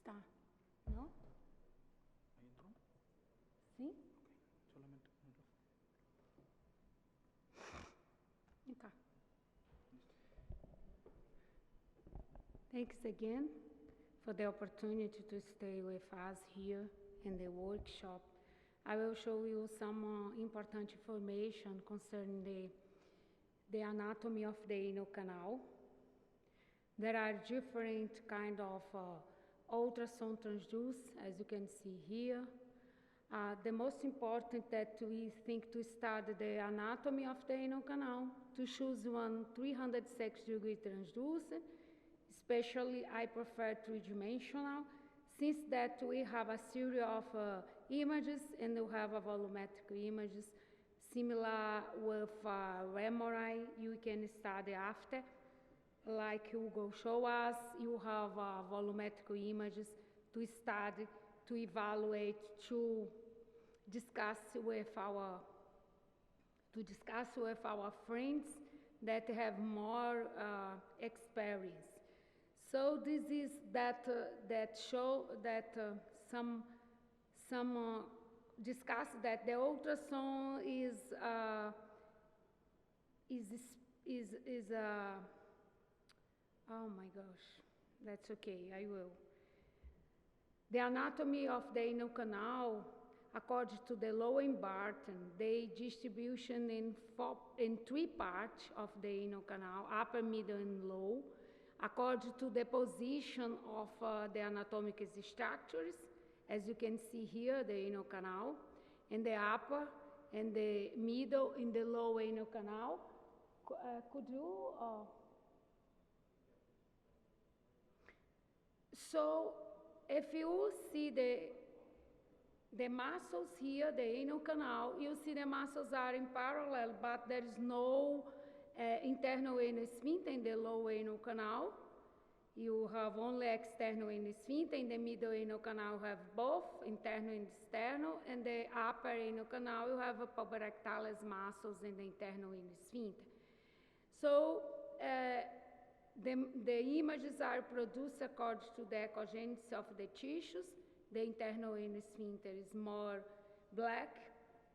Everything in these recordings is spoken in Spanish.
está, ¿no? ¿Ahí entró? ¿Sí? Ok, solamente ponerlo. Acá. Thanks again for the opportunity to stay with us here in the workshop. I will show you some important information concerning the anatomy of the anal canal. There are different kind of ultrasound transduce, as you can see here. The most important that we think to study the anatomy of the anal canal, to choose one 360-degree transducer. Especially, I prefer three-dimensional, since that we have a series of images and we have a volumetric images similar with MRI you can study after. Like Hugo show us, you have volumetric images to study, to evaluate, to discuss with our friends that have more experience. So this is that show that some discuss that the ultrasound is oh my gosh, that's okay, I will. The anatomy of the anal canal, according to the Lowen-Barton, the distribution in three parts of the anal canal, upper, middle, and low, according to the position of the anatomic structures, as you can see here, the anal canal, in the upper, and the middle, in the low anal canal. Could you? So, if you see the muscles here, the anal canal, you see the muscles are in parallel, but there is no internal anal sphincter in the lower anal canal. You have only external anal sphincter. In the middle anal canal, you have both internal and external. And the upper anal canal, you have a puborectalis muscles in the internal anal sphincter. So the images are produced according to the echogenesis of the tissues. The internal anal sphincter is more black,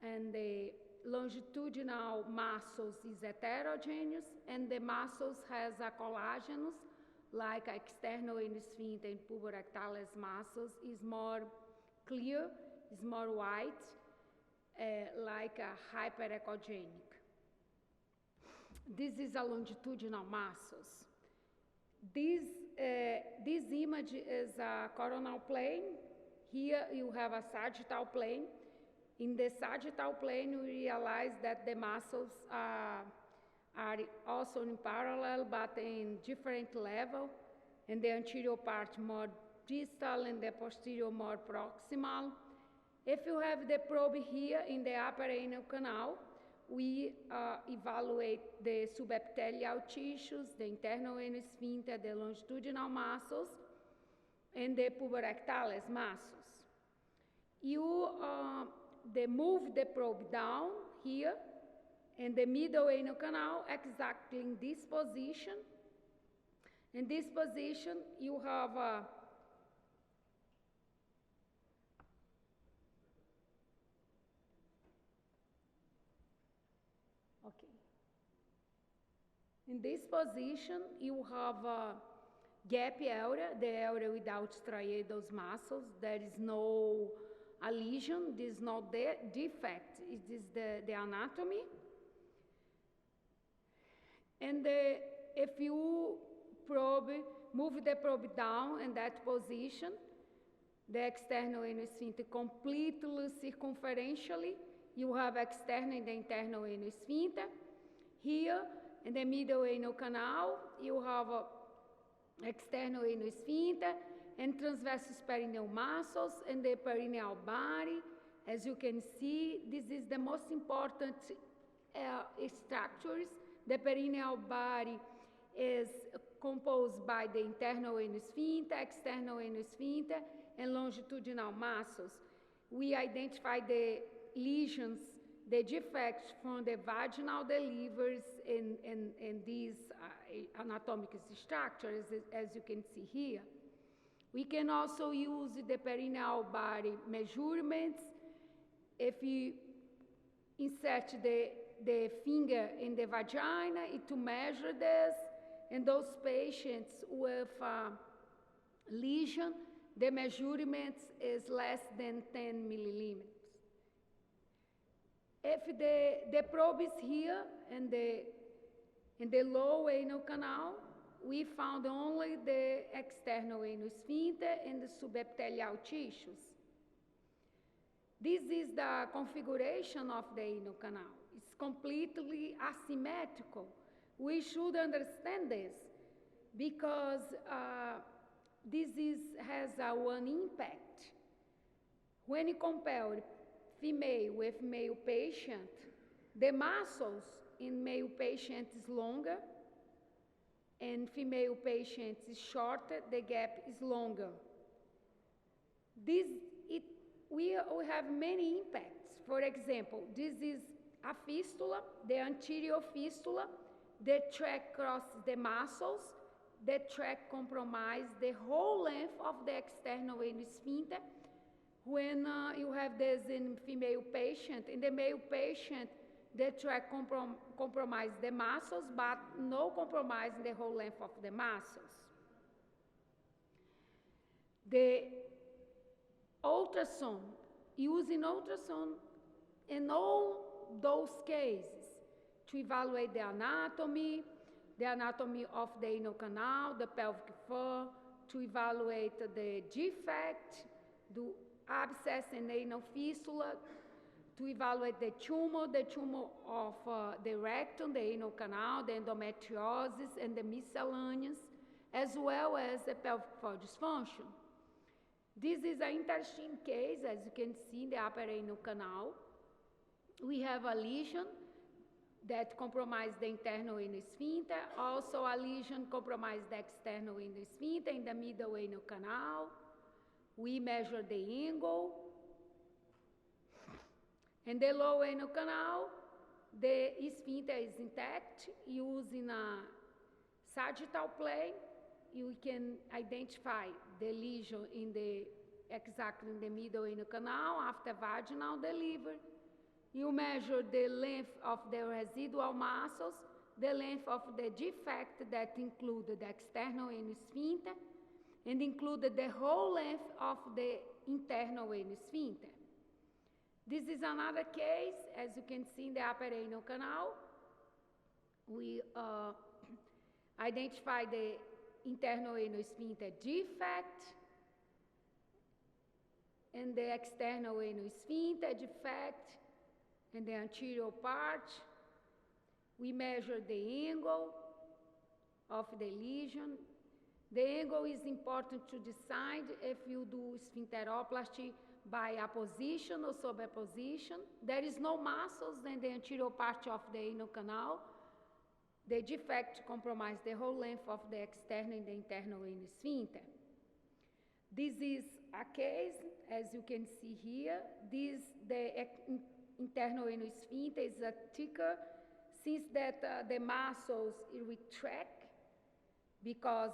and the longitudinal muscles is heterogeneous, and the muscles has a collagenous, like external anal sphincter and puborectalis muscles is more clear, is more white, like a hyperechogenic. This is a longitudinal muscles. This image is a coronal plane. Here you have a sagittal plane. In the sagittal plane, we realize that the muscles are also in parallel, but in different level. And the anterior part more distal and the posterior more proximal. If you have the probe here in the upper anal canal, we evaluate the subepithelial tissues, the internal anal sphincter, the longitudinal muscles, and the puborectalis muscles. You move the probe down here in the middle anal canal, exactly in this position. In this position, you have okay. In this position, you have a gap area, the area without striatal muscles. There is no a lesion, this is not the defect, it is the anatomy. And if you move the probe down in that position, the external anal sphincter completely circumferentially, you have external and the internal anal sphincter. Here, in the middle anal canal, you have external anal sphincter and transversus perineal muscles and the perineal body. As you can see, this is the most important structures. The perineal body is composed by the internal anal sphincter, external anal sphincter, and longitudinal muscles. We identify the lesions, the defects from the vaginal deliveries in these anatomic structures, as you can see here. We can also use the perineal body measurements. If you insert the finger in the vagina to measure this, in those patients with lesion, the measurement is less than 10 milliliters. If the probe is here in the low anal canal, we found only the external anal sphincter and the subepithelial tissues. This is the configuration of the anal canal. It's completely asymmetrical. We should understand this because this has one impact. When you compare female with male patient, the muscles in male patient is longer and female patient is shorter, the gap is longer. We have many impacts. For example, this is a fistula, the anterior fistula. The tract crosses the muscles. The tract compromises the whole length of the external anal sphincter. When you have this in female patient, in the male patient, the tract compromises the muscles, but no compromise in the whole length of the muscles. The ultrasound, using ultrasound in all those cases to evaluate the anatomy of the anal canal, the pelvic floor, to evaluate the defect, the abscess and anal fistula, to evaluate the tumor of the rectum, the anal canal, the endometriosis, and the miscellaneous, as well as the pelvic floor dysfunction. This is an interesting case, as you can see in the upper anal canal. We have a lesion that compromised the internal anal sphincter, also a lesion compromised the external anal sphincter in the middle anal canal. We measure the angle. In the low anal canal, the sphincter is intact. Using a sagittal plane, you can identify the lesion exactly in the middle anal canal after vaginal delivery. You measure the length of the residual muscles, the length of the defect that included the external anal sphincter, and included the whole length of the internal anal sphincter. This is another case, as you can see in the upper anal canal. We identify the internal anal sphincter defect and the external anal sphincter defect in the anterior part. We measure the angle of the lesion. The angle is important to decide if you do sphincteroplasty by apposition or subapposition. There is no muscles in the anterior part of the anal canal. The defect compromises the whole length of the external and the internal anal sphincter. This is a case, as you can see here. The internal anal sphincter is thicker, since that the muscles retract because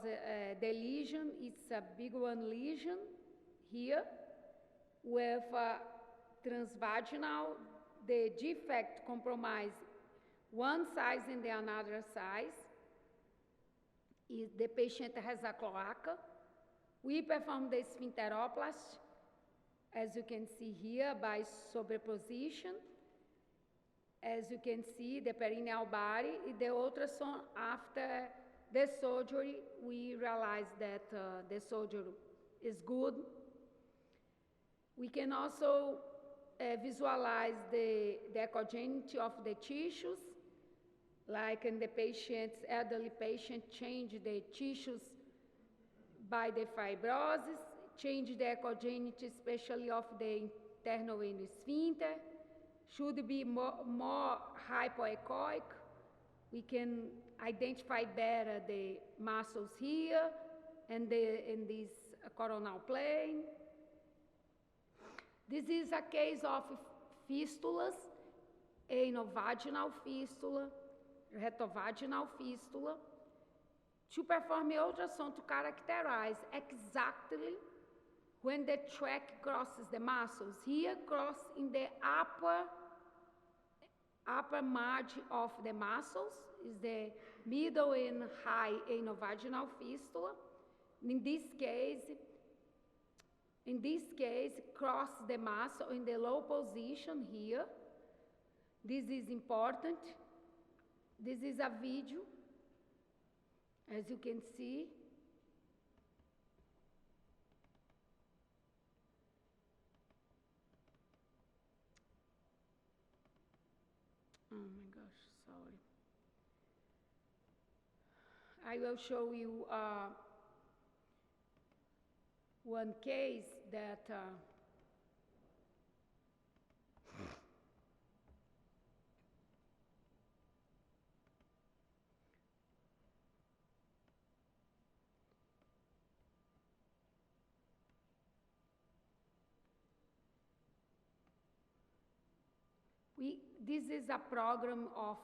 the lesion is a big one lesion here with transvaginal. The defect compromises one size and the another size. If the patient has a cloaca, we perform the sphincteroplasty, as you can see here, by sobreposition. As you can see, the perineal body, the ultrasound after the surgery, we realize that the surgery is good. We can also visualize the echogenicity of the tissues, like in the elderly patient, change the tissues by the fibrosis, change the echogenicity, especially of the internal anal sphincter, should be more hypoechoic. We can identify better the muscles here and in this coronal plane. This is a case of fistulas, anovaginal fistula, retovaginal fistula. to perform ultrasound to characterize exactly when the track crosses the muscles. Here, cross in the upper margin of the muscles is the middle and high anovaginal fistula. In this case, cross the muscle in the low position here. This is important. This is a video, as you can see. Oh my gosh, sorry. I will show you one case that this is a program of,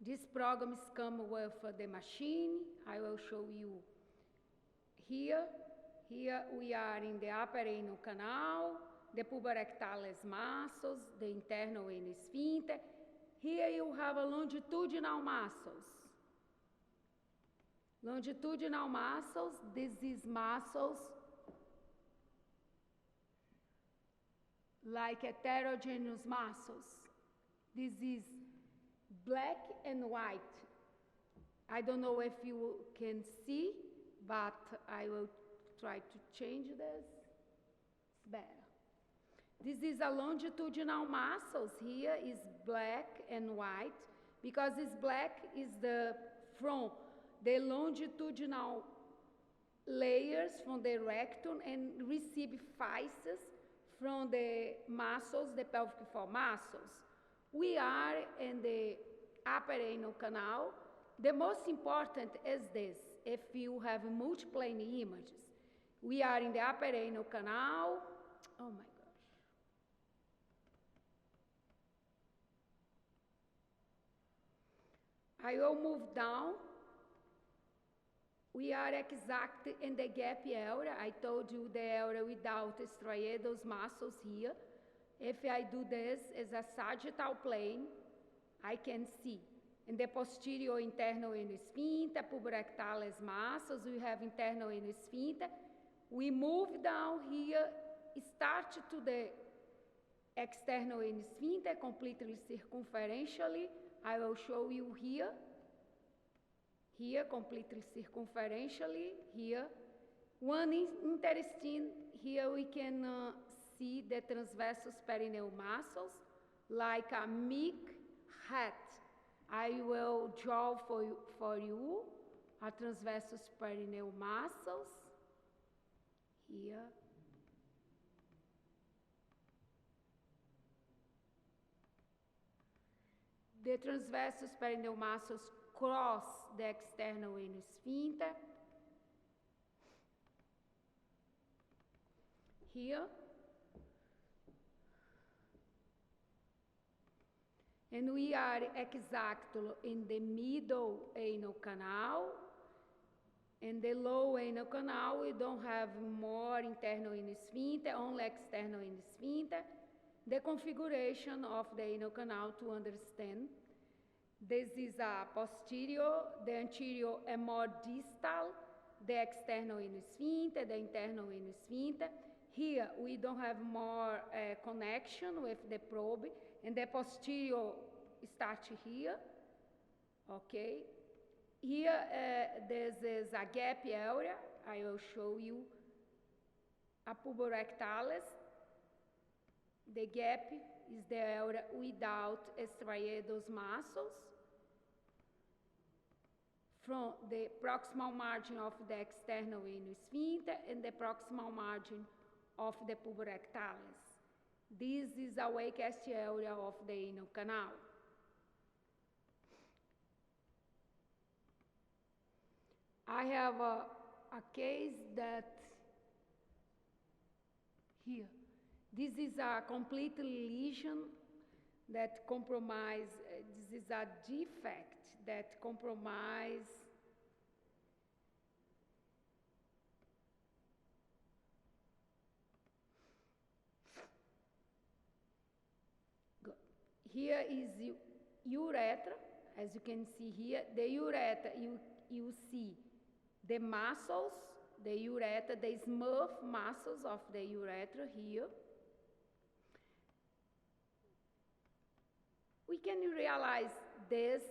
this programs come with the machine. I will show you here. Here we are in the upper anal canal, the puborectalis muscles, the internal anal sphincter. Here you have a longitudinal muscles. Longitudinal muscles, this is muscles like heterogeneous muscles. This is black and white. I don't know if you can see, but I will try to change this. It's better. This is a longitudinal muscles. Here is black and white, because this black is from the longitudinal layers from the rectum and receive physis from the muscles, the pelvic floor muscles. We are in the upper anal canal. The most important is this, if you have multiplane images. We are in the upper anal canal. Oh my gosh. I will move down. We are exactly in the gap area. I told you the area without striatal muscles here. If I do this as a sagittal plane, I can see. In the posterior internal anal sphincter, puborectalis muscles, we have internal anal sphincter. We move down here, start to the external anal sphincter, completely circumferentially. I will show you here. Here, completely circumferentially, here. One interesting, here we can see the transversus perineal muscles, like a Mick hat. I will draw for you a transversus perineal muscles, here. The transversus perineal muscles cross the external anal sphincter. Here. And we are exactly in the middle anal canal. In the low anal canal, we don't have more internal anal sphincter, only external anal sphincter. The configuration of the anal canal to understand. This is a posterior, the anterior and more distal, the external anal sphincter, the internal anal sphincter. Here we don't have more connection with the probe, and the posterior starts here, okay? Here this is a gap area. I will show you a puborectalis. The gap is the area without striatal muscles. From the proximal margin of the external anal sphincter and the proximal margin of the puborectalis. This is a weakest area of the anal canal. I have a case that here. This is a complete lesion that compromise, this is a defect that compromise Good. Here is urethra, as you can see here. The urethra, you see the muscles, the urethra, the smooth muscles of the urethra here. We can realize this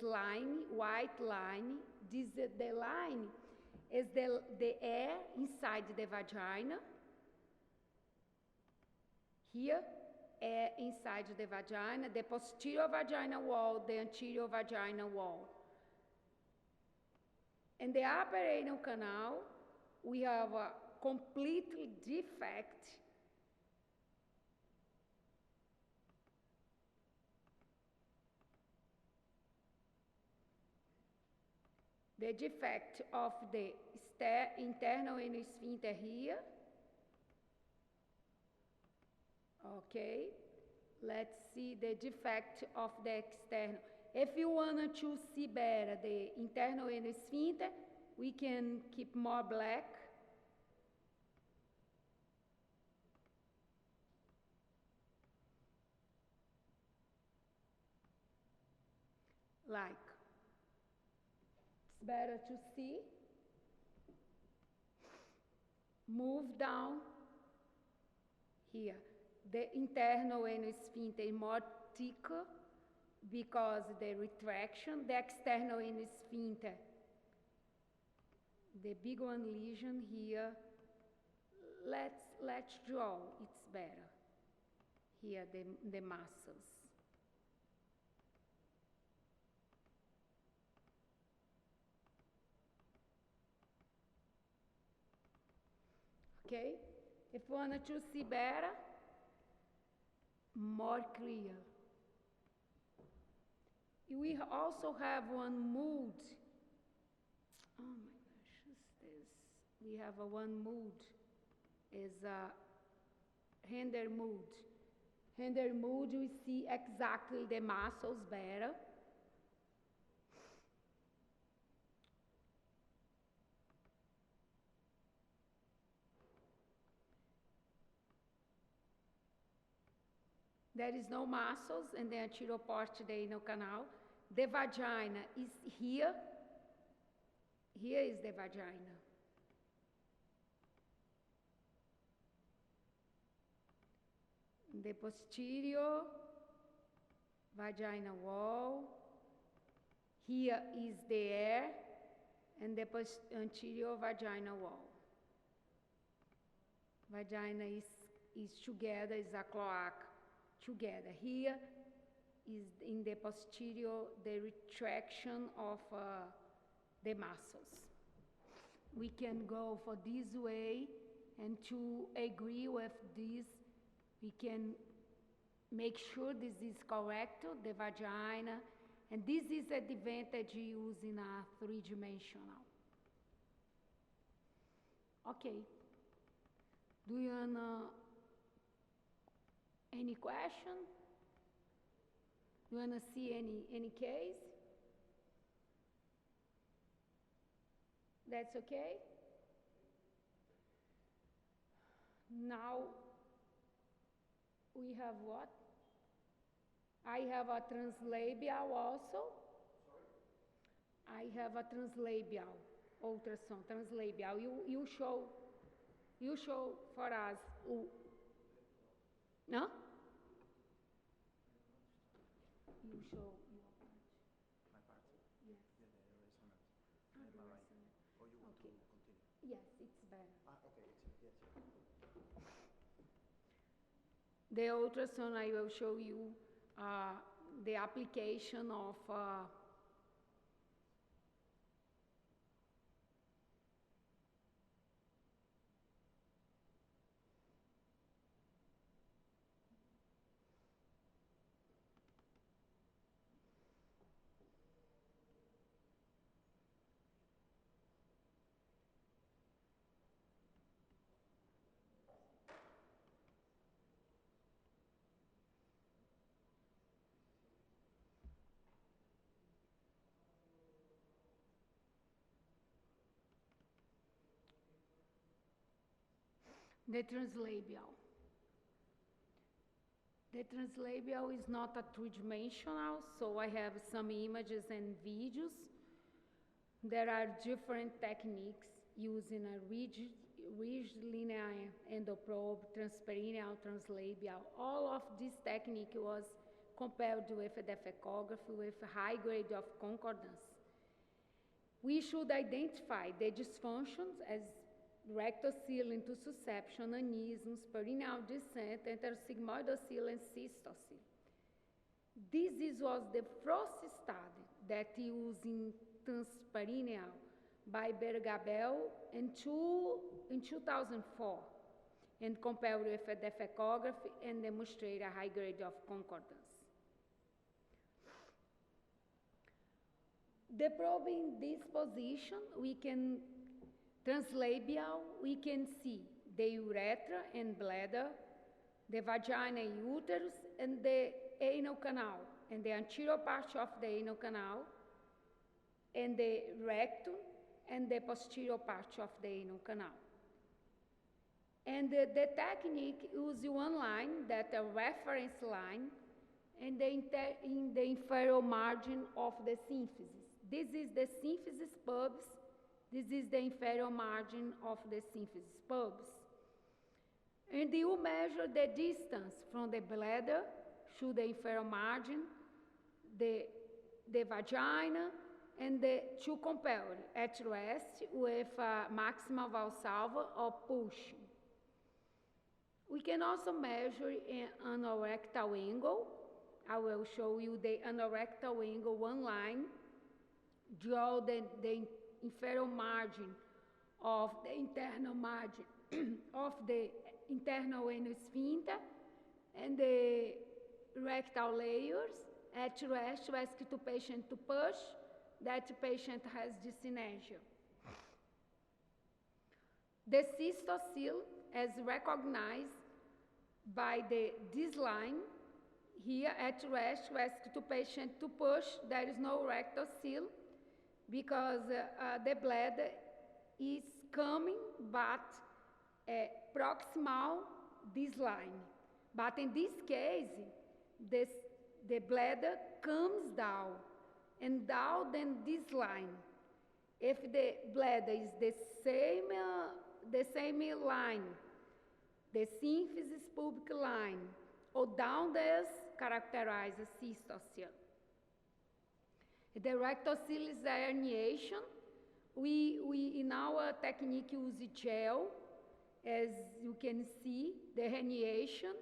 line, white line, the line is the air inside the vagina. Here, air inside the vagina, the posterior vaginal wall, the anterior vaginal wall. In the upper anal canal, we have a completely defect of the internal anal sphincter here. Okay, let's see the defect of the external. If you want to see better the internal anal sphincter, we can keep more black. Like, it's better to see. Move down here. The internal anal sphincter is more thicker because the retraction. The external anal sphincter, the big one lesion here. Let's draw. It's better. Here the muscles. Okay. If you want to see better, more clear. We also have one mood. Oh my gosh, what's this? We have one mood. Is a Hender mood. Hender mood, we see exactly the muscles better. There is no muscles in the anterior part of the anal canal. The vagina is here. Here is the vagina. The posterior vaginal wall. Here is the air and the anterior vaginal wall. Vagina is together, is a cloaca. Together. Here is in the posterior the retraction of the muscles. We can go for this way, and to agree with this, we can make sure this is correct, the vagina, and this is the advantage using a three-dimensional. Okay. Do you wanna any question? You want to see any case? That's okay? Now, we have what? I have a translabial also. Sorry? I have a translabial ultrasound, translabial. You show for us. No? You show your part. My part? Yes. Yeah, the resonance. The MRI. resonance. Or you want Okay. to continue? Yes, it's better. Okay, yes. The ultrasound, I will show you the application of The translabial. The translabial is not a three-dimensional, so I have some images and videos. There are different techniques using a ridge linear endoprobe, transperineal, translabial. All of this technique was compared with the defecography with a high grade of concordance. We should identify the dysfunctions as rectocele into susception, aneisms, perineal descent, enterosigmoidocele, and cystocele. This was the first study that using transperineal by Bergabel in 2004 and compared with a defecography and demonstrate a high grade of concordance. The probe in this position, we can translabial, we can see the urethra and bladder, the vagina and uterus, and the anal canal, and the anterior part of the anal canal, and the rectum, and the posterior part of the anal canal. And the technique uses one line, that a reference line, and in the inferior margin of the symphysis. This is the symphysis pubis. This is the inferior margin of the symphysis pubis. And you measure the distance from the bladder to the inferior margin, the vagina, and to compare at rest with maximal valsalva or pushing. We can also measure an anorectal angle. I will show you the anorectal angle, one line. Draw the inferior margin of the internal margin of the internal anal sphincter and the rectal layers at rest to ask the patient to push. That patient has dyskinesia. The cystocele, as recognized by this line here at rest, to ask the patient to push. There is no rectocele because the bladder is coming but proximal this line. But in this case, the bladder comes down and down than this line. If the bladder is the same line, the symphysis pubic line, or down this characterizes cystocele. The rectocele is the herniation. We in our technique use gel, as you can see, the herniation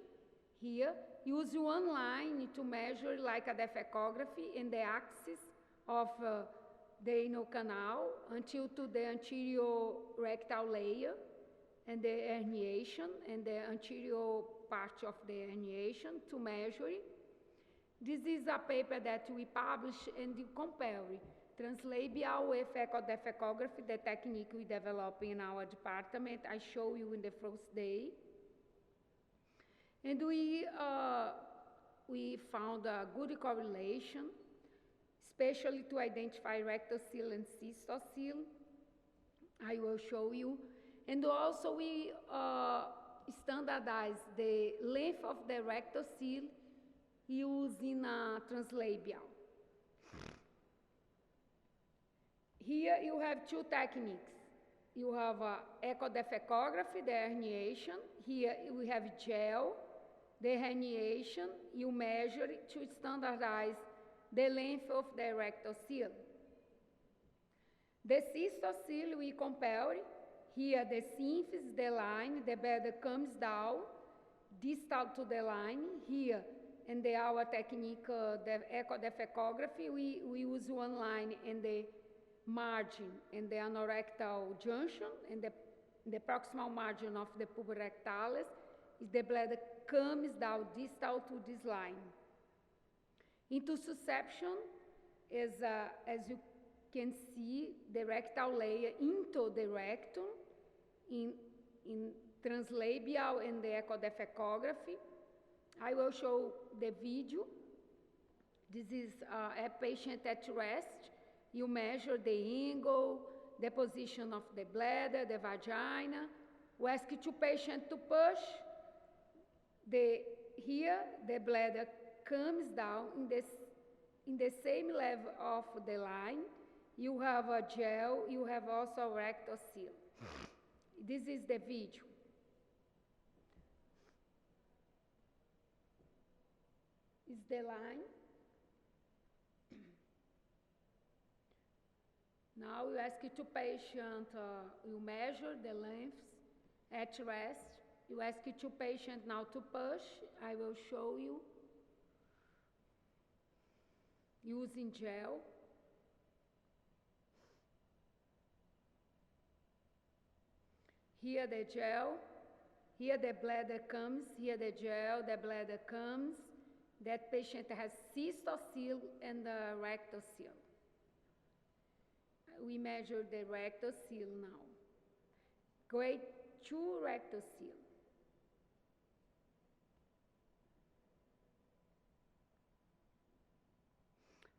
here. Use one line to measure like a defecography in the axis of the anal canal until to the anterior rectal layer and the herniation and the anterior part of the herniation to measure it. This is a paper that we publish and you compare translabial with ecodefecography, the technique we develop in our department. I show you in the first day. And we found a good correlation, especially to identify rectocele and cystocele. I will show you. And also we standardize the length of the rectocele using a translabial. Here you have two techniques. You have ecodefecography, the herniation. Here we have gel, the herniation. You measure it to standardize the length of the rectocele. The cystocele we compare. Here the symphysis, the line, the bladder comes down, distal to the line. Here in our technique, the ecodefecography, we use one line in the margin in the anorectal junction, in the proximal margin of the pubis rectalis. The bladder comes down distal to this line. Into susception is, as you can see, the rectal layer into the rectum in translabial and the ecodefecography. I will show the video. This is a patient at rest. You measure the angle, the position of the bladder, the vagina, We ask two patients to push. Here, the bladder comes down in the same level of the line. You have a gel, you have also a rectal seal. This is the video. Is the line. Now you ask two patients, you measure the lengths at rest. You ask two patients now to push. I will show you using gel. Here the gel, here the bladder comes, here the gel, the bladder comes. That patient has cystocele and the rectal seal. We measure the rectal seal now. Grade 2 rectal seal.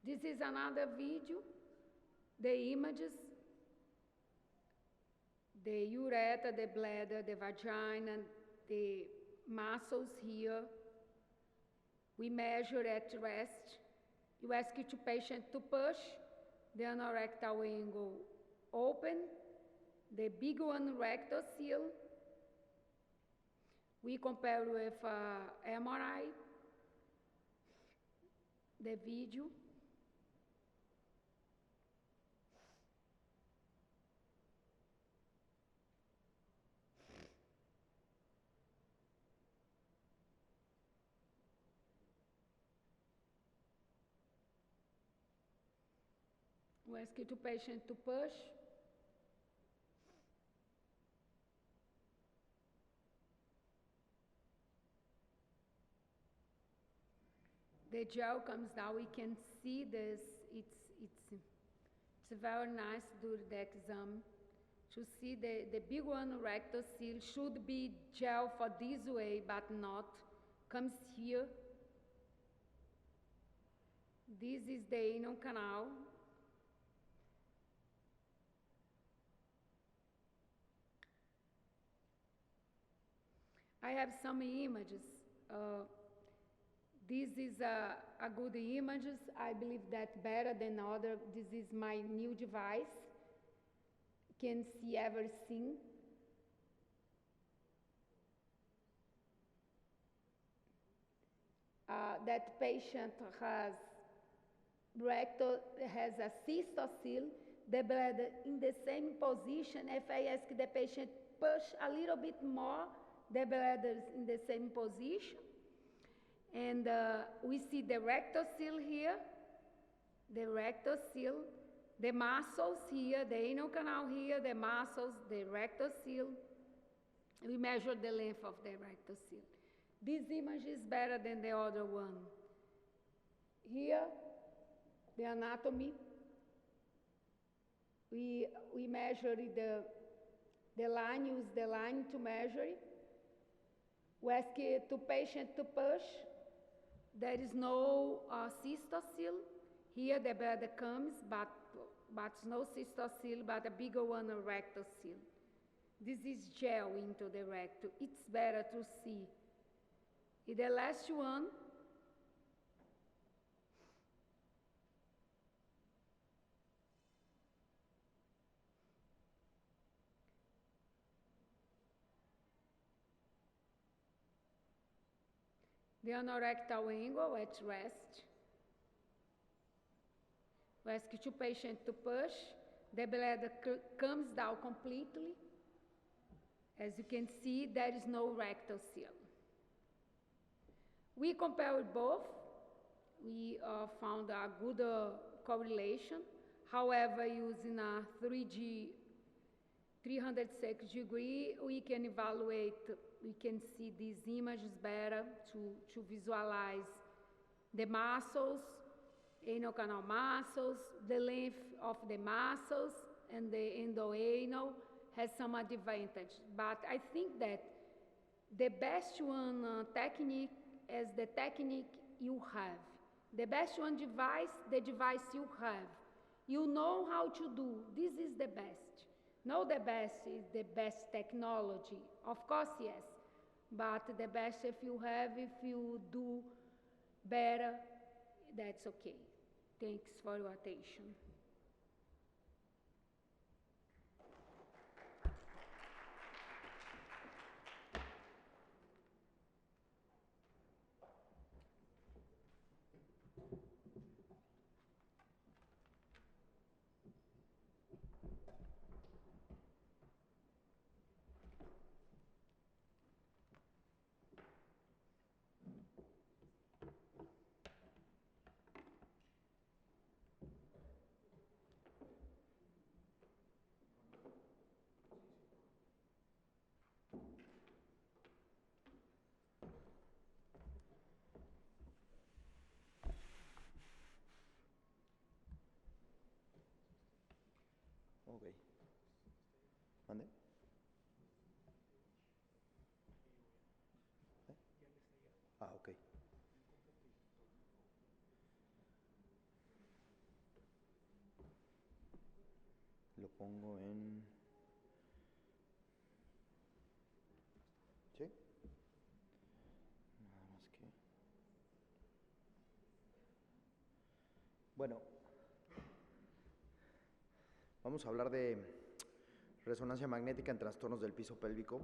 This is another video, the images, the urethra, the bladder, the vagina, the muscles here. We measure at rest. You ask two patients to push, the anorectal angle open, the big one rectal seal. We compare with MRI, the video. We ask two patients to push. The gel comes down. We can see this. It's very nice to do the exam to see the big one rectal seal should be gel for this way, but not. Comes here. This is the anal canal. I have some images. This is a good images. I believe that's better than other. This is my new device. Can see everything. That patient has a cystocele, the bladder in the same position. If I ask the patient push a little bit more, the bladder is in the same position. And we see the rectal seal here, the rectal seal, the muscles here, the anal canal here, the muscles, the rectal seal. We measure the length of the rectal seal. This image is better than the other one. Here, the anatomy. We measure the line, use the line to measure it. We ask the patient to push. There is no cystocele. Here the bladder comes, but no cystocele, but a bigger one, a rectal seal. This is gel into the rectum. It's better to see. In the last one, the anorectal angle at rest. We ask two patients to push. The bladder comes down completely. As you can see, there is no rectal seal. We compared both. We found a good correlation. However, using a 306 degree, we can evaluate, we can see these images better to visualize the muscles, anal canal muscles, the length of the muscles, and the endoanal has some advantage. But I think that the best one technique is the technique you have. The best one device, the device you have. You know how to do. This is the best. No, the best is the best technology. Of course, yes. But the best if you do better, that's okay. Thanks for your attention. Ok. ¿Mande? ¿Eh? Ah, ok. Lo pongo en... ¿Sí? Nada más que... Bueno, vamos a hablar de resonancia magnética en trastornos del piso pélvico.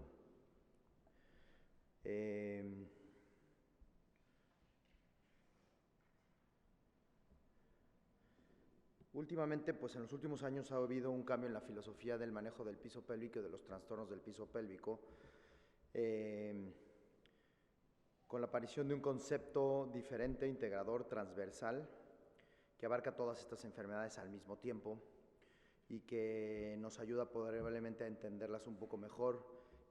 Últimamente, pues en los últimos años ha habido un cambio en la filosofía del manejo del piso pélvico y de los trastornos del piso pélvico, con la aparición de un concepto diferente, integrador, transversal, que abarca todas estas enfermedades al mismo tiempo y que nos ayuda probablemente a entenderlas un poco mejor,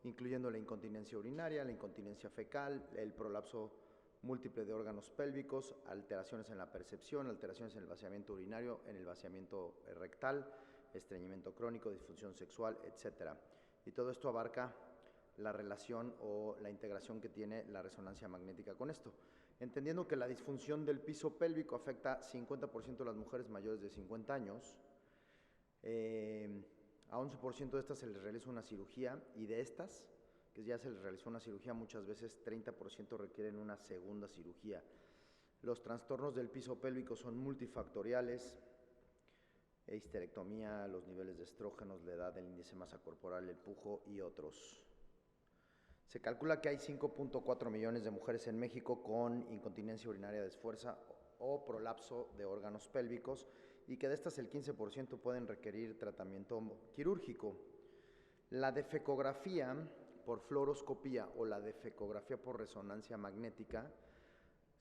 incluyendo la incontinencia urinaria, la incontinencia fecal, el prolapso múltiple de órganos pélvicos, alteraciones en la percepción, alteraciones en el vaciamiento urinario, en el vaciamiento rectal, estreñimiento crónico, disfunción sexual, etc. Y todo esto abarca la relación o la integración que tiene la resonancia magnética con esto. Entendiendo que la disfunción del piso pélvico afecta 50% de las mujeres mayores de 50 años, a 11% de estas se les realiza una cirugía y de estas, que ya se les realizó una cirugía, muchas veces 30% requieren una segunda cirugía. Los trastornos del piso pélvico son multifactoriales: histerectomía, los niveles de estrógenos, la edad, el índice de masa corporal, el pujo y otros. Se calcula que hay 5.4 millones de mujeres en México con incontinencia urinaria de esfuerzo o prolapso de órganos pélvicos, y que de estas el 15% pueden requerir tratamiento quirúrgico. La defecografía por fluoroscopía o la defecografía por resonancia magnética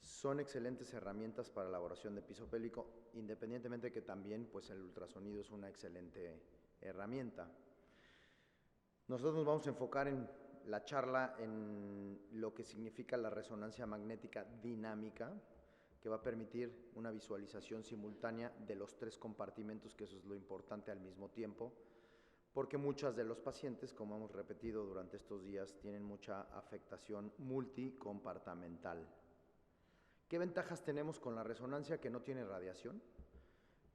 son excelentes herramientas para la elaboración de piso pélvico, independientemente que también pues, el ultrasonido es una excelente herramienta. Nosotros nos vamos a enfocar en la charla en lo que significa la resonancia magnética dinámica, que va a permitir una visualización simultánea de los tres compartimentos, que eso es lo importante al mismo tiempo, porque muchas de los pacientes, como hemos repetido durante estos días, tienen mucha afectación multicompartamental. ¿Qué ventajas tenemos con la resonancia? Que no tiene radiación,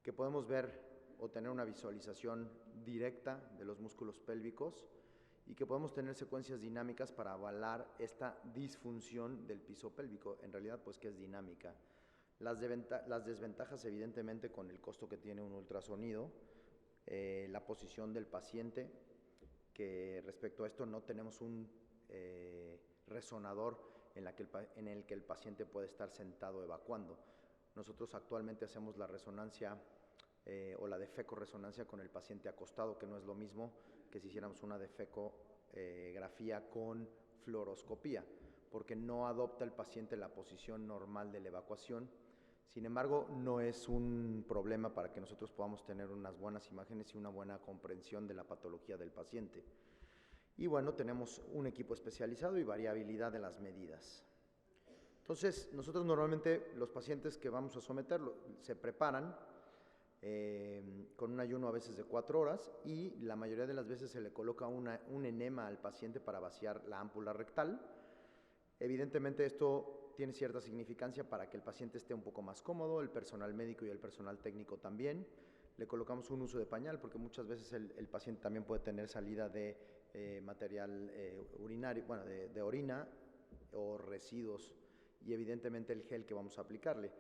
que podemos ver o tener una visualización directa de los músculos pélvicos y que podemos tener secuencias dinámicas para avalar esta disfunción del piso pélvico, en realidad pues que es dinámica. Las desventajas evidentemente con el costo que tiene un ultrasonido, la posición del paciente, que respecto a esto no tenemos un resonador en el que el paciente puede estar sentado evacuando. Nosotros actualmente hacemos la resonancia o la defecoresonancia con el paciente acostado, que no es lo mismo que si hiciéramos una defecografía con fluoroscopía, porque no adopta el paciente la posición normal de la evacuación. Sin embargo, no es un problema para que nosotros podamos tener unas buenas imágenes y una buena comprensión de la patología del paciente. Y bueno, tenemos un equipo especializado y variabilidad de las medidas. Entonces, nosotros normalmente los pacientes que vamos a someterlo se preparan con un ayuno a veces de 4 horas y la mayoría de las veces se le coloca un enema al paciente para vaciar la ámpula rectal. Evidentemente esto tiene cierta significancia para que el paciente esté un poco más cómodo, el personal médico y el personal técnico también. Le colocamos un uso de pañal porque muchas veces el paciente también puede tener salida de material urinario, bueno, de orina o residuos, y evidentemente el gel que vamos a aplicarle.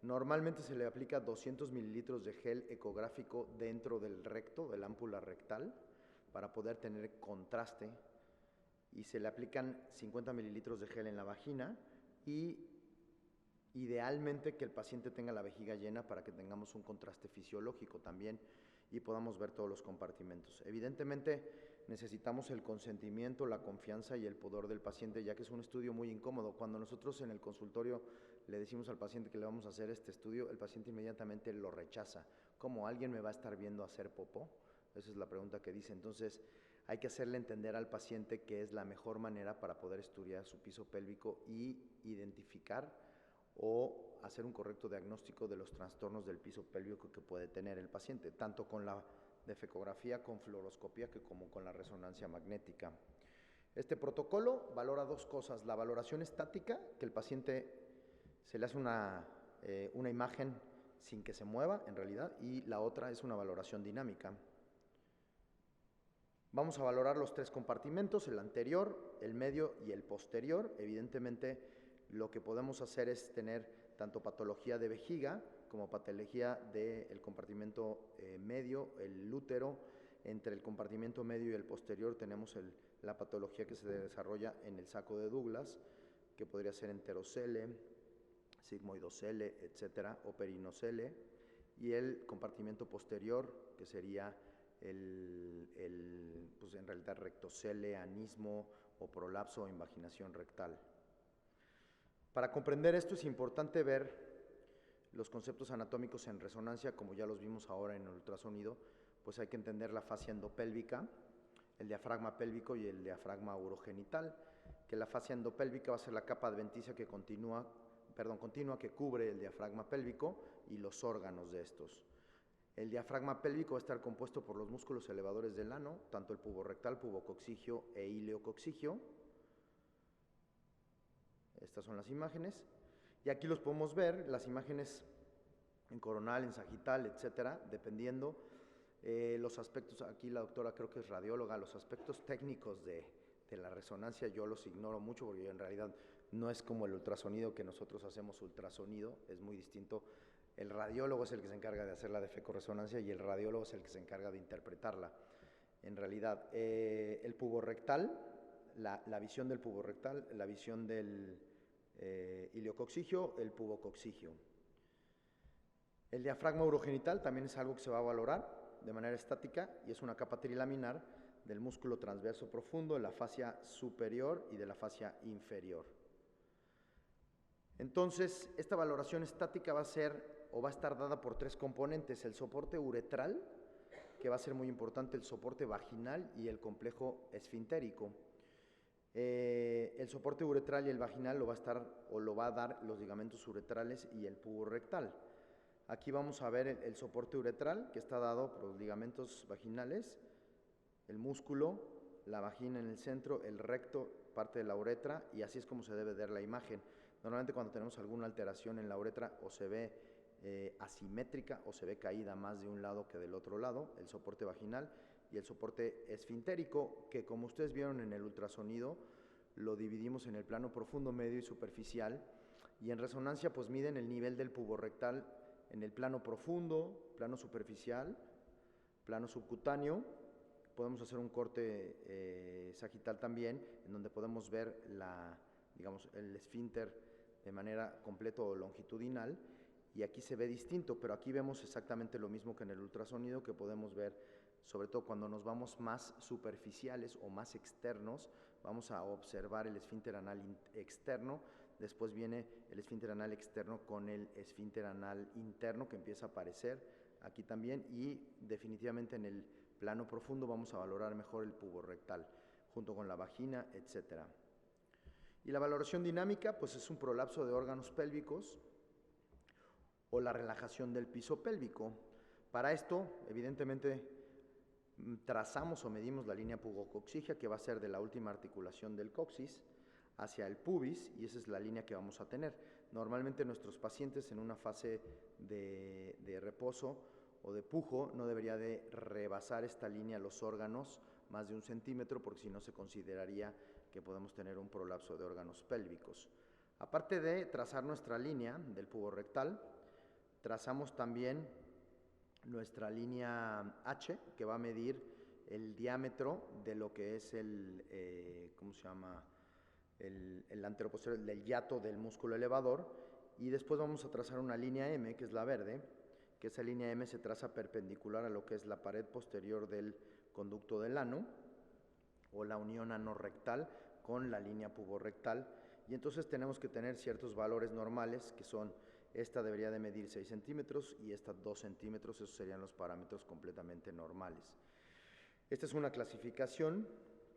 Normalmente se le aplica 200 mililitros de gel ecográfico dentro del recto, de la ámpula rectal, para poder tener contraste, y se le aplican 50 mililitros de gel en la vagina, y idealmente que el paciente tenga la vejiga llena para que tengamos un contraste fisiológico también y podamos ver todos los compartimentos. Evidentemente necesitamos el consentimiento, la confianza y el pudor del paciente, ya que es un estudio muy incómodo. Cuando nosotros en el consultorio le decimos al paciente que le vamos a hacer este estudio, el paciente inmediatamente lo rechaza. ¿Cómo alguien me va a estar viendo hacer popó? Esa es la pregunta que dice. Entonces hay que hacerle entender al paciente que es la mejor manera para poder estudiar su piso pélvico y identificar o hacer un correcto diagnóstico de los trastornos del piso pélvico que puede tener el paciente, tanto con la defecografía, con fluoroscopía, como con la resonancia magnética. Este protocolo valora dos cosas: la valoración estática, que el paciente se le hace una imagen sin que se mueva en realidad, y la otra es una valoración dinámica. Vamos a valorar los tres compartimentos: el anterior, el medio y el posterior. Evidentemente lo que podemos hacer es tener tanto patología de vejiga como patología del compartimento medio, el útero. Entre el compartimento medio y el posterior tenemos la patología que se desarrolla en el saco de Douglas, que podría ser enterocele, sigmoidocele, etcétera, o perinocele, y el compartimento posterior, que sería pues en realidad rectocele, anismo o prolapso o invaginación rectal. Para comprender esto es importante ver los conceptos anatómicos en resonancia, como ya los vimos ahora en el ultrasonido. Pues hay que entender la fascia endopélvica, el diafragma pélvico y el diafragma urogenital, que la fascia endopélvica va a ser la capa adventicia que continua que cubre el diafragma pélvico y los órganos de estos. El diafragma pélvico va a estar compuesto por los músculos elevadores del ano, tanto el puborectal, pubococcigio e ileococcigio. Estas son las imágenes, y aquí los podemos ver, las imágenes en coronal, en sagital, etcétera, dependiendo los aspectos. Aquí la doctora creo que es radióloga. Los aspectos técnicos de la resonancia yo los ignoro mucho, porque en realidad no es como el ultrasonido, que nosotros hacemos ultrasonido, es muy distinto. El radiólogo es el que se encarga de hacer la defecorresonancia y el radiólogo es el que se encarga de interpretarla. En realidad, el puborectal, la visión del puborectal, la visión del ileococcigio, el pubococcigio. El diafragma urogenital también es algo que se va a valorar de manera estática, y es una capa trilaminar del músculo transverso profundo, de la fascia superior y de la fascia inferior. Entonces, esta valoración estática va a estar dada por tres componentes: el soporte uretral, que va a ser muy importante, el soporte vaginal y el complejo esfintérico. El soporte uretral y el vaginal lo va a dar los ligamentos uretrales y el puborectal. Aquí vamos a ver el soporte uretral, que está dado por los ligamentos vaginales, el músculo, la vagina en el centro, el recto, parte de la uretra, y así es como se debe ver la imagen. Normalmente cuando tenemos alguna alteración en la uretra, o se ve asimétrica o se ve caída más de un lado que del otro lado, el soporte vaginal. Y el soporte esfintérico, que como ustedes vieron en el ultrasonido, lo dividimos en el plano profundo, medio y superficial, y en resonancia pues miden el nivel del puborectal en el plano profundo, plano superficial, plano subcutáneo. Podemos hacer un corte sagital también, en donde podemos ver el esfínter de manera completa o longitudinal, y aquí se ve distinto, pero aquí vemos exactamente lo mismo que en el ultrasonido, que podemos ver. Sobre todo cuando nos vamos más superficiales o más externos, vamos a observar el esfínter anal externo. Después viene el esfínter anal externo con el esfínter anal interno, que empieza a aparecer aquí también, y definitivamente en el plano profundo vamos a valorar mejor el puborectal, junto con la vagina, etc. Y la valoración dinámica, pues es un prolapso de órganos pélvicos o la relajación del piso pélvico. Para esto, evidentemente, trazamos o medimos la línea pubococcígea, que va a ser de la última articulación del coxis hacia el pubis, y esa es la línea que vamos a tener. Normalmente nuestros pacientes en una fase de reposo o de pujo no debería de rebasar esta línea los órganos más de 1 centímetro, porque si no se consideraría que podemos tener un prolapso de órganos pélvicos. Aparte de trazar nuestra línea del pubo rectal, trazamos también nuestra línea H, que va a medir el diámetro de lo que es ¿cómo se llama? El anteroposterior, del hiato del músculo elevador, y después vamos a trazar una línea M, que es la verde, que esa línea M se traza perpendicular a lo que es la pared posterior del conducto del ano, o la unión ano-rectal con la línea puborectal, y entonces tenemos que tener ciertos valores normales, que son, esta debería de medir 6 centímetros y esta 2 centímetros, esos serían los parámetros completamente normales. Esta es una clasificación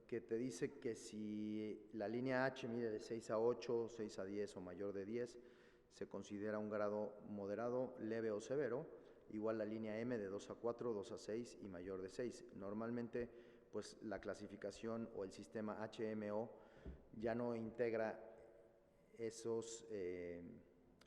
que te dice que si la línea H mide de 6 a 8, 6 a 10 o mayor de 10, se considera un grado moderado, leve o severo. Igual la línea M de 2 a 4, 2 a 6 y mayor de 6. Normalmente, pues la clasificación o el sistema HMO ya no integra esos,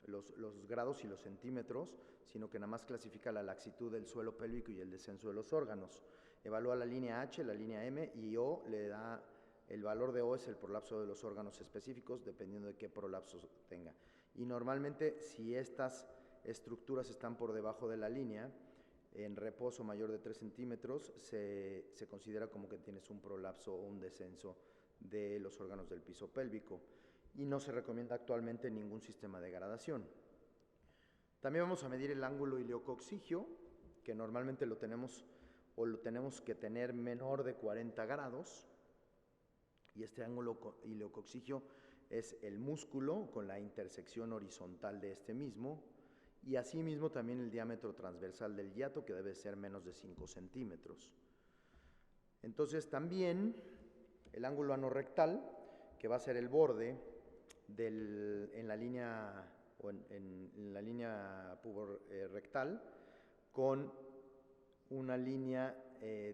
los grados y los centímetros, sino que nada más clasifica la laxitud del suelo pélvico y el descenso de los órganos. Evalúa la línea H, la línea M, y O le da, el valor de O es el prolapso de los órganos específicos, dependiendo de qué prolapso tenga. Y normalmente, si estas estructuras están por debajo de la línea, en reposo mayor de 3 centímetros, se considera como que tienes un prolapso o un descenso de los órganos del piso pélvico, y no se recomienda actualmente ningún sistema de gradación. También vamos a medir el ángulo ileococcigio, que normalmente lo tenemos que tener menor de 40 grados, y este ángulo ileococcigio es el músculo con la intersección horizontal de este mismo, y asimismo también el diámetro transversal del hiato, que debe ser menos de 5 centímetros. Entonces también el ángulo anorrectal, que va a ser el borde en la línea puborectal, con una línea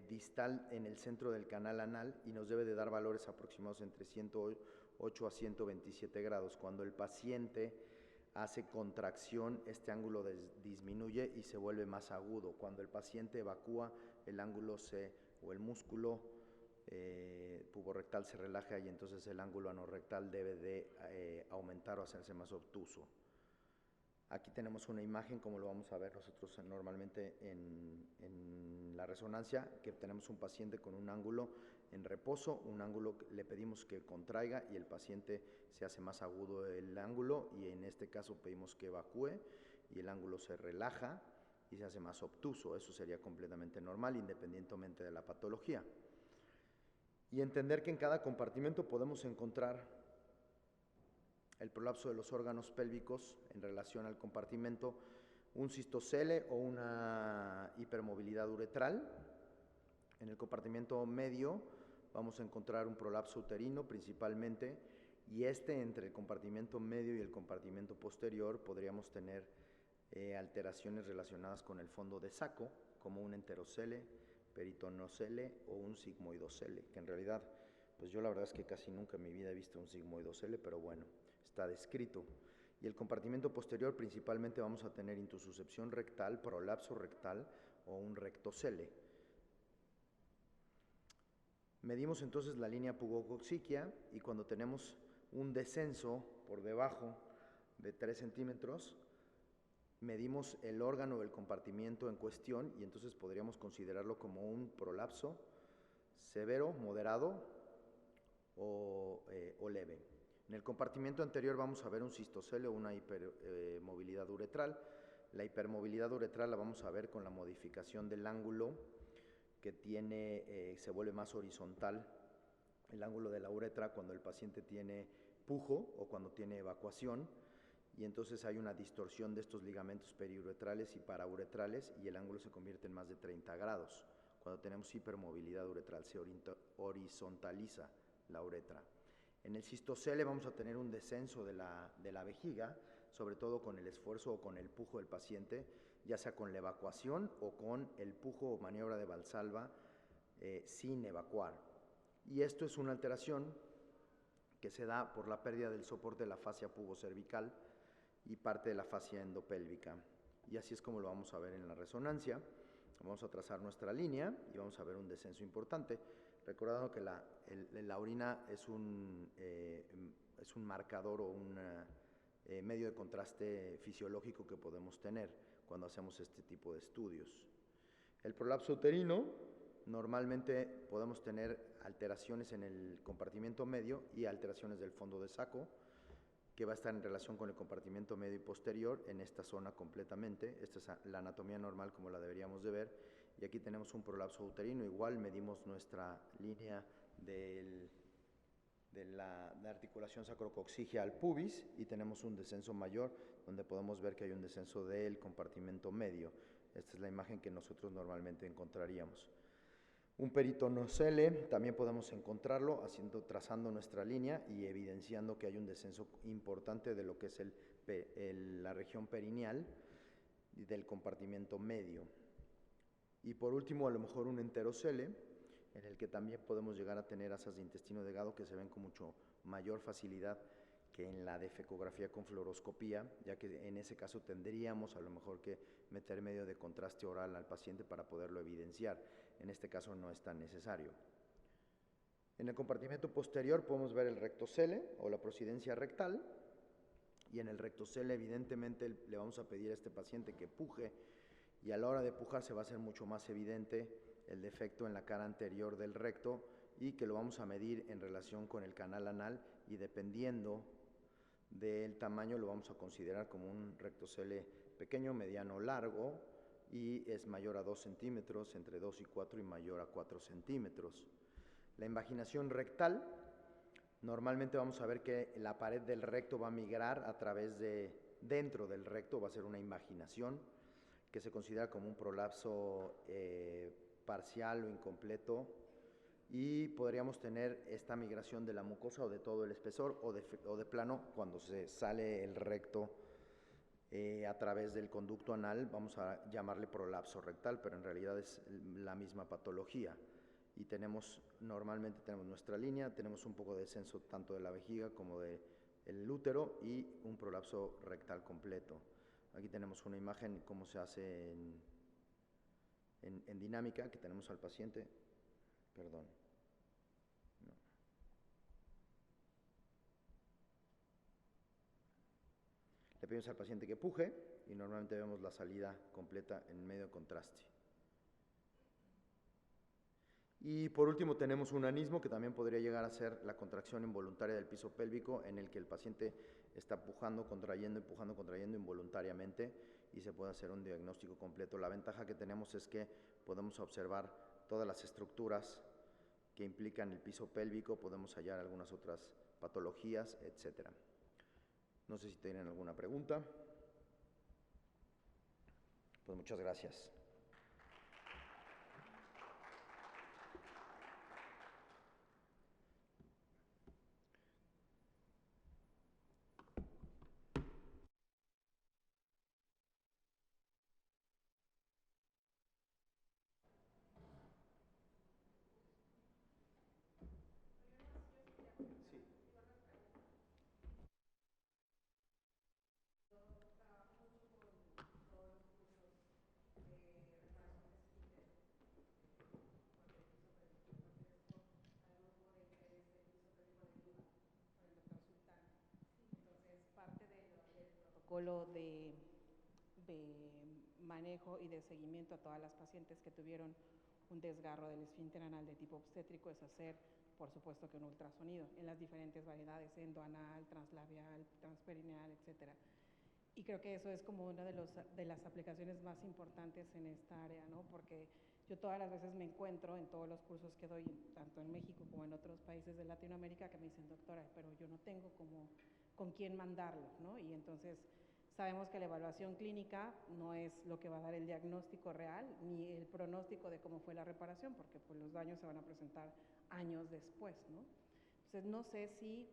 distal en el centro del canal anal, y nos debe de dar valores aproximados entre 108 a 127 grados. Cuando el paciente hace contracción, este ángulo disminuye y se vuelve más agudo. Cuando el paciente evacúa, el ángulo o el músculo puborectal se relaja, y entonces el ángulo anorrectal debe de aumentar o hacerse más obtuso. Aquí tenemos una imagen, como lo vamos a ver nosotros normalmente en la resonancia, que tenemos un paciente con un ángulo en reposo, un ángulo que le pedimos que contraiga y el paciente se hace más agudo el ángulo, y en este caso pedimos que evacúe y el ángulo se relaja y se hace más obtuso. Eso sería completamente normal, independientemente de la patología. Y entender que en cada compartimento podemos encontrar el prolapso de los órganos pélvicos en relación al compartimento, un cistocele o una hipermovilidad uretral. En el compartimento medio vamos a encontrar un prolapso uterino principalmente, y entre el compartimento medio y el compartimento posterior podríamos tener alteraciones relacionadas con el fondo de saco, como un enterocele, peritonocele o un sigmoidocele, que en realidad, pues yo la verdad es que casi nunca en mi vida he visto un sigmoidocele, pero bueno, está descrito. Y el compartimento posterior principalmente vamos a tener intususcepción rectal, prolapso rectal o un rectocele. Medimos entonces la línea pubococciquia, y cuando tenemos un descenso por debajo de 3 centímetros, medimos el órgano del compartimiento en cuestión, y entonces podríamos considerarlo como un prolapso severo, moderado o leve. En el compartimento anterior vamos a ver un cistocele o una hipermovilidad uretral. La hipermovilidad uretral la vamos a ver con la modificación del ángulo, que se vuelve más horizontal el ángulo de la uretra cuando el paciente tiene pujo o cuando tiene evacuación, y entonces hay una distorsión de estos ligamentos periuretrales y parauretrales, y el ángulo se convierte en más de 30 grados. Cuando tenemos hipermovilidad uretral se horizontaliza la uretra. En el cistocele vamos a tener un descenso de la vejiga, sobre todo con el esfuerzo o con el pujo del paciente, ya sea con la evacuación o con el pujo o maniobra de Valsalva sin evacuar. Y esto es una alteración que se da por la pérdida del soporte de la fascia pubocervical y parte de la fascia endopélvica. y así es como lo vamos a ver en la resonancia. Vamos a trazar nuestra línea y vamos a ver un descenso importante, recordando que la orina es un marcador o un medio de contraste fisiológico que podemos tener cuando hacemos este tipo de estudios. El prolapso uterino, normalmente podemos tener alteraciones en el compartimento medio y alteraciones del fondo de saco, que va a estar en relación con el compartimento medio y posterior en esta zona completamente. Esta es la anatomía normal como la deberíamos de ver. Y aquí tenemos un prolapso uterino. Igual medimos nuestra línea de la articulación sacrocoxígea al pubis y tenemos un descenso mayor donde podemos ver que hay un descenso del compartimento medio. Esta es la imagen que nosotros normalmente encontraríamos. Un peritonocele también podemos encontrarlo trazando nuestra línea y evidenciando que hay un descenso importante de lo que es la región perineal y del compartimento medio. Y por último, a lo mejor un enterocele, en el que también podemos llegar a tener asas de intestino delgado que se ven con mucho mayor facilidad que en la defecografía con fluoroscopía, ya que en ese caso tendríamos a lo mejor que meter medio de contraste oral al paciente para poderlo evidenciar. En este caso no es tan necesario. En el compartimento posterior podemos ver el rectocele o la prosidencia rectal, y en el rectocele evidentemente le vamos a pedir a este paciente que puje, y a la hora de pujar se va a hacer mucho más evidente el defecto en la cara anterior del recto y que lo vamos a medir en relación con el canal anal, y dependiendo del tamaño lo vamos a considerar como un rectocele pequeño, mediano, largo, y es mayor a 2 centímetros, entre 2 y 4 y mayor a 4 centímetros. La invaginación rectal, normalmente vamos a ver que la pared del recto va a migrar a través dentro del recto, va a ser una invaginación que se considera como un prolapso parcial o incompleto, y podríamos tener esta migración de la mucosa o de todo el espesor o de plano cuando se sale el recto a través del conducto anal, vamos a llamarle prolapso rectal, pero en realidad es la misma patología. Y normalmente tenemos nuestra línea, tenemos un poco de descenso tanto de la vejiga como del útero y un prolapso rectal completo. Aquí tenemos una imagen cómo se hace en dinámica, que tenemos al paciente, perdón. No. Le pedimos al paciente que puje y normalmente vemos la salida completa en medio contraste. Y por último tenemos un anismo, que también podría llegar a ser la contracción involuntaria del piso pélvico, en el que el paciente está empujando, contrayendo involuntariamente, y se puede hacer un diagnóstico completo. La ventaja que tenemos es que podemos observar todas las estructuras que implican el piso pélvico, podemos hallar algunas otras patologías, etc. No sé si tienen alguna pregunta. Pues muchas gracias. Protocolo de manejo y de seguimiento a todas las pacientes que tuvieron un desgarro del esfínter anal de tipo obstétrico es hacer, por supuesto, que un ultrasonido en las diferentes variedades, endoanal, translabial, transperineal, etc. Y creo que eso es como una de las aplicaciones más importantes en esta área, ¿no? Porque yo todas las veces me encuentro en todos los cursos que doy, tanto en México como en otros países de Latinoamérica, que me dicen, doctora, pero yo no tengo con quién mandarlo, ¿no? Y entonces sabemos que la evaluación clínica no es lo que va a dar el diagnóstico real, ni el pronóstico de cómo fue la reparación, porque pues, los daños se van a presentar años después, ¿no? Entonces no sé si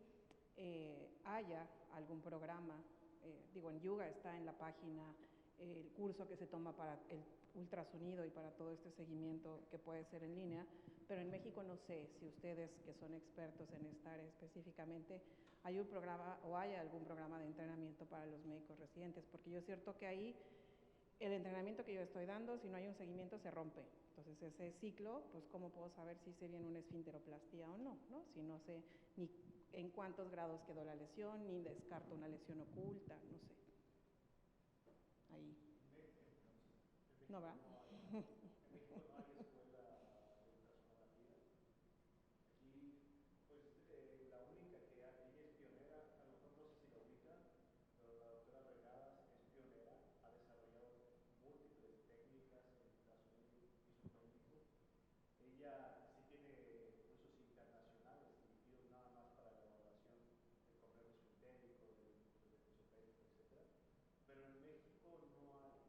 haya algún programa, en Yuga está en la página el curso que se toma para el ultrasonido y para todo este seguimiento que puede ser en línea, pero en México no sé si ustedes, que son expertos en esta área específicamente, hay un programa o hay algún programa de entrenamiento para los médicos residentes, porque yo es cierto que ahí el entrenamiento que yo estoy dando, si no hay un seguimiento, se rompe. Entonces, ese ciclo, pues, ¿cómo puedo saber si se viene una esfinteroplastia o no, ¿no? Si no sé ni en cuántos grados quedó la lesión, ni descarto una lesión oculta, no sé. Ahí. No, ¿verdad? En México no hay escuela de ultrasonografía. Aquí, pues, la única que ella es pionera, a lo mejor no sé si la ubican, pero la doctora Regadas es pionera, ha desarrollado múltiples técnicas en ultrasonido isopélvico. Ella sí tiene cursos internacionales dirigidos nada más para la evaluación del complejo esfintérico, del músculo mesopélvico, etc. Pero en México no hay.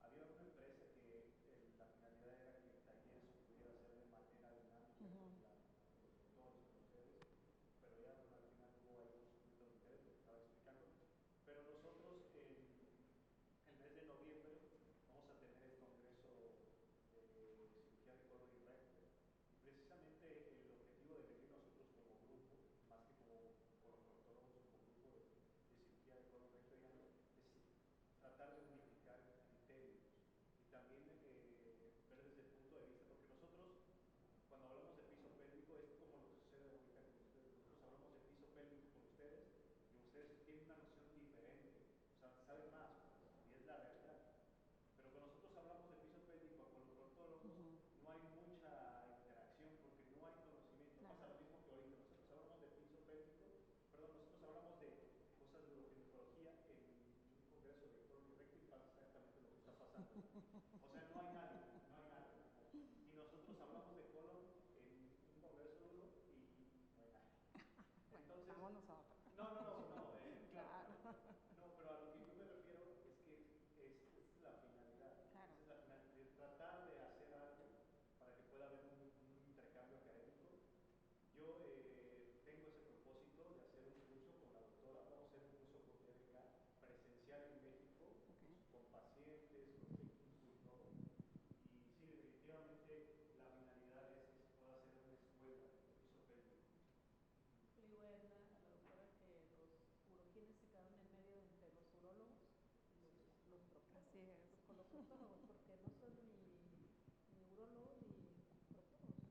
Había una empresa que la finalidad era que el taller se pudiera hacer de manera dinámica con los doctores, con ustedes, pero ya bueno, al final hubo ahí un conflicto de interés, lo que estaba explicando. Pero nosotros en el mes de noviembre vamos a tener el Congreso de Cirugía de Colon y Recto, y precisamente el objetivo de venir nosotros como grupo, más que como coloproctólogos, como grupo de cirugía de colon, recto y ano, es tratar de unificar criterios y también ver desde el punto de vista, porque nosotros cuando hablamos de piso pélvico es como lo que sucede ahorita con ustedes. Nosotros hablamos de piso pélvico con ustedes y ustedes tienen una noción diferente, o sea, saben más, pues, y es la realidad. Pero cuando nosotros hablamos de piso pélvico con los proctólogos, no hay mucha interacción porque no hay conocimiento. Claro. Pasa lo mismo que ahorita. Nosotros hablamos de piso pélvico, perdón, nosotros hablamos de cosas de uroginecología en un congreso de colon y recto y pasa exactamente lo que está pasando. O sea, no hay nadie, no hay nadie. Y nosotros hablamos de colon en un congreso de uro y no hay nadie. Entonces, estamos nosotros. No, claro. No, pero a lo que yo me refiero es que esta es la finalidad. Claro. Esa es la finalidad, de tratar de hacer algo para que pueda haber un intercambio académico. Yo tengo ese propósito de hacer un curso con la doctora, vamos a hacer un curso con TDK presencial en México, Okay. con pacientes, con su equipo y todo. Y sí, definitivamente la finalidad es que se pueda hacer una escuela de piso pélvico. Le digo a la doctora que los urogines se quedaron en medio entre los urólogos y los proctólogos. Así es. Los coloproctólogos, porque no son ni urólogos ni proctólogos.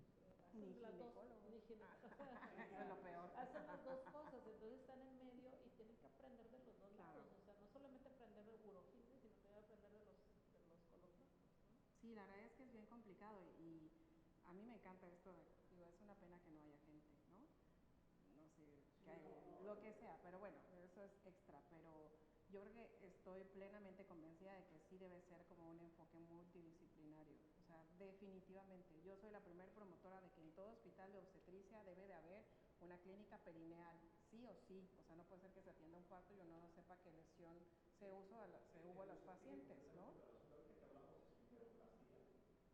Ni Hacen las dos, ginecólogos. ni ginecólogos. Eso es lo peor. Hacen las dos cosas, entonces están en medio y tienen que aprender de los dos Claro. lados. O sea, no solamente aprender de urogines, sino también aprender de los coloproctólogos, ¿no? Sí, la verdad es que es bien complicado y a mí me encanta esto, digo, es una pena que no haya gente, ¿no? No sé, que hay, lo que sea, pero bueno, eso es extra, pero yo creo que estoy plenamente convencida de que sí debe ser como un enfoque multidisciplinario, o sea, definitivamente. Yo soy la primera promotora de que en todo hospital de obstetricia debe de haber una clínica perineal, sí o sí, o sea, no puede ser que se atienda un parto y uno no sepa qué lesión se hubo a las pacientes, ¿no? Ahorita que hablamos de esfinteroplastia,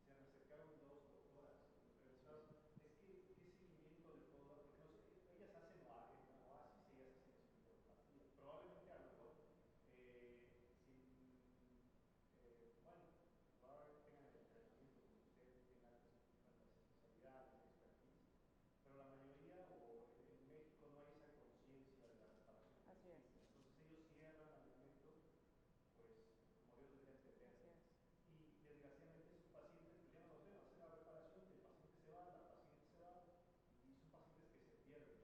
se me acercaron dos doctoras y me preguntaron, es que, ¿qué seguimiento le puedo dar? Porque ellas hacen oasis, ellas hacen esfinteroplastia. Probablemente a lo mejor, bueno, probablemente tengan el entrenamiento como usted, tengan las especialidades, expertise, pero la mayoría, o en México no hay esa conciencia de la separación. Así es. Entonces ellos cierran al momento, pues, como Dios les dé a entender. Así es. Y desgraciadamente esos pacientes pues ya no los ven, hacen la reparación, el paciente se va, la paciente se va, y son pacientes que se pierden.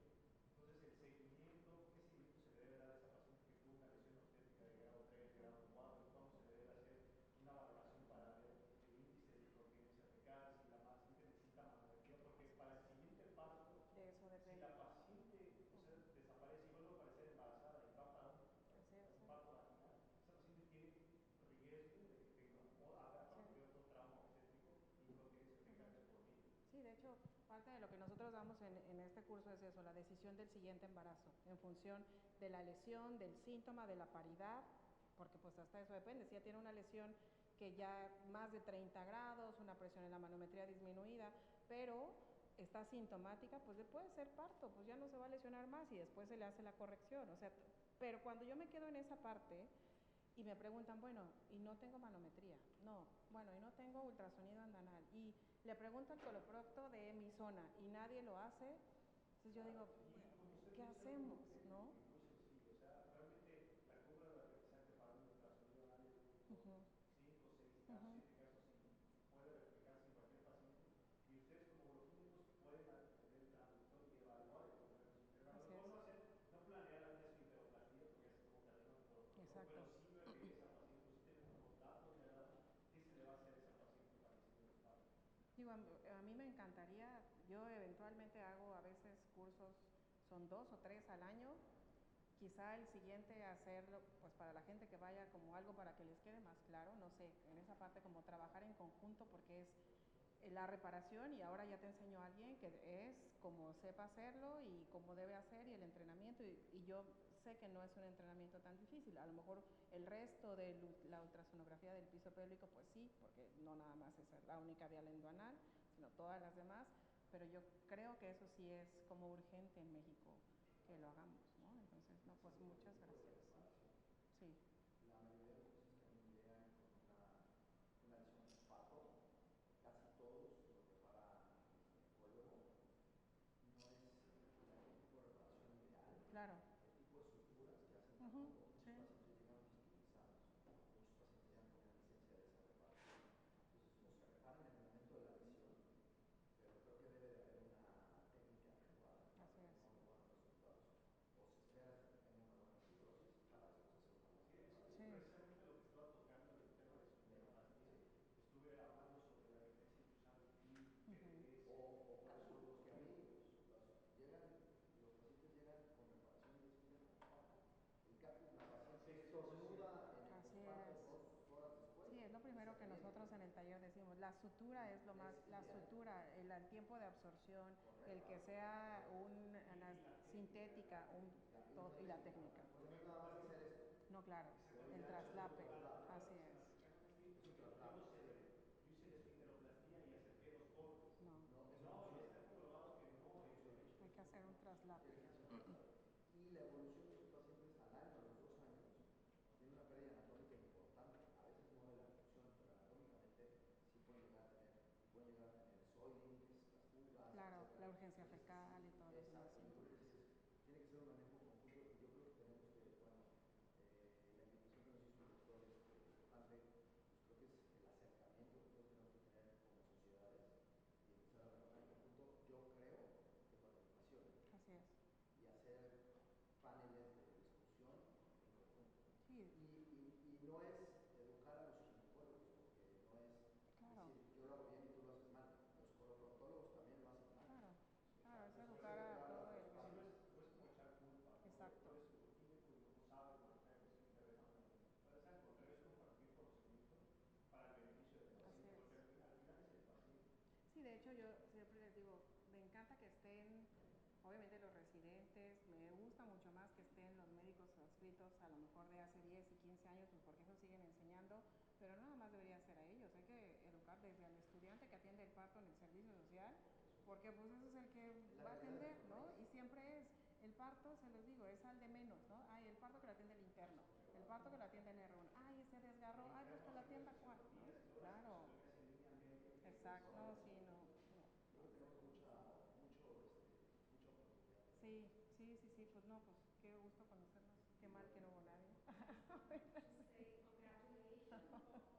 Entonces el seguimiento, ¿qué seguimiento se le debe dar a esa paciente que tuvo una lesión obstétrica de grado 3, grado 4? ¿Cuándo se le debe hacer una valoración para ver el índice de incontinencia fecal, si la paciente necesita manometría? Porque para el siguiente parto, de eso depende. si la paciente, o sea, desaparece y vuelve a aparecer embarazada y va para un parto vaginal, esa paciente tiene riesgo de que aparte de otro trauma obstétrico, incontinencia fecal de por vida. Sí, de hecho, parte de lo que nosotros damos en este curso es eso, la decisión del siguiente embarazo, en función de la lesión, del síntoma, de la paridad, porque pues hasta eso depende. Si ya tiene una lesión que ya más de 30 grados, una presión en la manometría disminuida, pero está asintomática, pues le puede ser parto, pues ya no se va a lesionar más y después se le hace la corrección. O sea, pero cuando yo me quedo en esa parte y me preguntan, bueno, y no tengo manometría, no, bueno, y no tengo ultrasonido andanal, y le pregunto al coloprocto de mi zona y nadie lo hace, entonces yo digo, ¿qué hacemos? ¿No? Incluso sí, o sea, realmente la curva de aprendizaje para un ultrasonido anal es muy corta, 5 a mí me encantaría, yo eventualmente hago a veces cursos, son 2 o 3 al año, quizá el siguiente hacerlo, pues para la gente que vaya como algo para que les quede más claro, no sé, en esa parte como trabajar en conjunto porque es la reparación y ahora ya te enseño a alguien que es como sepa hacerlo y cómo debe hacer y el entrenamiento y yo sé que no es un entrenamiento tan difícil, a lo mejor el resto de la ultrasonografía del piso pélvico pues sí, porque no nada más es la única vía endoanal, sino todas las demás, pero yo creo que eso sí es como urgente en México que lo hagamos, ¿no? Entonces, no, pues muchas gracias. Sí. La mayoría de los pacientes que a mí me llegan con una lesión postparto, casi todos lo prepara el ginecólogo. No es el tipo de reparación ideal. Claro. El tipo de suturas que hacen tampoco. Muchos Sí. pacientes llegan fistilizados. Muchos pacientes llegan con una licencia de esa reparación. Entonces, o se reparan en el momento de la lesión, pero creo que debe de haber una técnica adecuada para Así que es. no haya buenos resultados. O se espera hasta que tenga una buena fibrosis para después hacer una buena reparación. Sí. Precisamente lo que estaba tocando en el tema de esfínteroplastia, estuve hablando sobre la diferencia entre usar el PIN, que es O cuáles son los caminos. Los pacientes llegan con reparación de esfínter postparto. La paciente estornuda en el postparto 2 horas después. Sí, es lo primero que nosotros en el taller decimos. La sutura es lo más, la sutura, el tiempo de absorción, el que sea una sintética, y la técnica. Porque no es nada más hacer esto. No, claro, el traslape, así es. Es un traslado. Yo hice la esfinteroplastia y acerqué los cortes. No, No, y está comprobado que no. hay que hacer un traslape. Y la evolución de los pacientes al año, a los 2 años, tiene una pérdida anatómica importante. A veces no de la función, pero anatómicamente sí pueden llegar a tener soilings, las fugas, Claro, etcétera. la urgencia fecal y todo eso. Exacto, yo creo que tiene que ser un manejo conjunto y yo creo que tenemos que, bueno, la invitación que nos hizo el doctor Escojante, pues creo que es el acercamiento que todos tenemos que tener como sociedades y empezar a trabajar en conjunto. Yo creo que con educación. Así es. Y hacer paneles de discusión en conjunto. Sí. Y no es educar a los ginecólogos, porque no es decir yo lo hago bien y tú lo haces mal. Los coloproctólogos también lo hacen mal. Claro, claro, es Entonces, educar a todo el No es como echar culpa, ¿no? Exacto. Tú eres urogíneco y no sabes manejar el esfínter anal. Es al contrario, es compartir conocimiento para el beneficio del paciente, porque al final es el paciente. Sí, de hecho yo siempre les digo, me encanta que estén, obviamente los residentes, me gusta mucho más que estén los médicos adscritos a lo mejor de hace 10 y 15 años, pues porque eso siguen enseñando, pero no nada más debería ser a ellos, hay que educar desde al estudiante que atiende el parto en el servicio social, porque pues eso es el que va a atender, ¿no? Y siempre es, el parto, se los digo, es al de menos, ¿no? Ay, el parto que lo atiende el interno, el parto que lo atiende el R1, ay, ese desgarró, ay, pues que lo atienda cuál, ¿no? Claro. Exacto, no, sí, no. Yo creo que tenemos mucha oportunidad. Sí, sí, sí, sí, pues no, pues qué gusto conocernos, qué mal que no hubo nadie. Say congratulations.